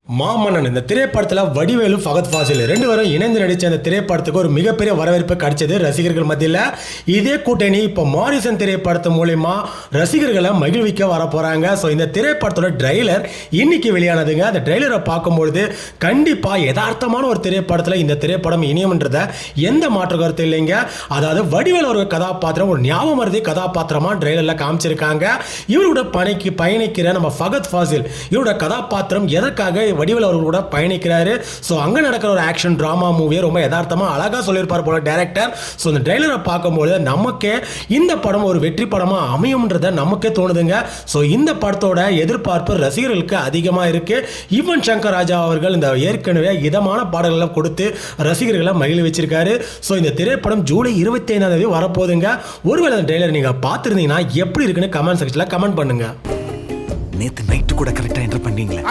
மாமன்னன் இந்த திரைப்படத்தில் வடிவேலு ஃபகத் ஃபாசில் ரெண்டு பேரும் இணைந்து நடித்த அந்த திரைப்படத்துக்கு ஒரு மிகப்பெரிய வரவேற்பு கிடைச்சது ரசிகர்கள் மத்தியில். இதே கூட்டணி இப்போ மாரிசன் திரைப்படத்து மூலயமா ரசிகர்களை மகிழ்விக்க வர போகிறாங்க. ஸோ இந்த திரைப்படத்தோட ட்ரெய்லர் இன்னைக்கு வெளியானதுங்க. அந்த ட்ரெய்லரை பார்க்கும்பொழுது கண்டிப்பாக யதார்த்தமான ஒரு திரைப்படத்தில் இந்த திரைப்படம் இணையும்ன்றத எந்த மாற்று கருத்து இல்லைங்க. அதாவது வடிவேலு ஒரு கதாபாத்திரம் ஒரு ஞாபகமருதி கதாபாத்திரமாக ட்ரெய்லரில் காமிச்சிருக்காங்க. இவரோட பயணிக்கிற நம்ம ஃபகத் ஃபாசில் இவரோட கதாபாத்திரம் எதற்காக வடிவேலு அவர்களோட பயணிக்கிறாரு. ஸோ அங்கே நடக்கிற ஒரு ஆக்ஷன் ட்ராமா மூவியை ரொம்ப யதார்த்தமாக அழகாக சொல்லியிருப்பார் போல டைரக்டர். ஸோ இந்த ட்ரெய்லரை பார்க்கும்போது நமக்கே இந்த படம் ஒரு வெற்றி படமாக அமையும்ன்றத நமக்கே தோணுதுங்க. ஸோ இந்த படத்தோட எதிர்பார்ப்பு ரசிகர்களுக்கு அதிகமாக இருக்கு. யுவன் சங்கர் ராஜா அவர்கள் இந்த ஏற்கனவே இதமான பாடல்களை கொடுத்து ரசிகர்களை மகிழ வச்சிருக்காரு. ஸோ இந்த திரைப்படம் ஜூலை 25 வரப்போகுதுங்க. ஒருவேளை இந்த ட்ரெய்லர் நீங்கள் பார்த்துருந்தீங்கன்னா எப்படி இருக்குன்னு கமெண்ட் செக்ஷனில் கமெண்ட் பண்ணுங்க. நேத்து நைட்டு கூட கரெக்டா என்டர் பண்ணீங்களே.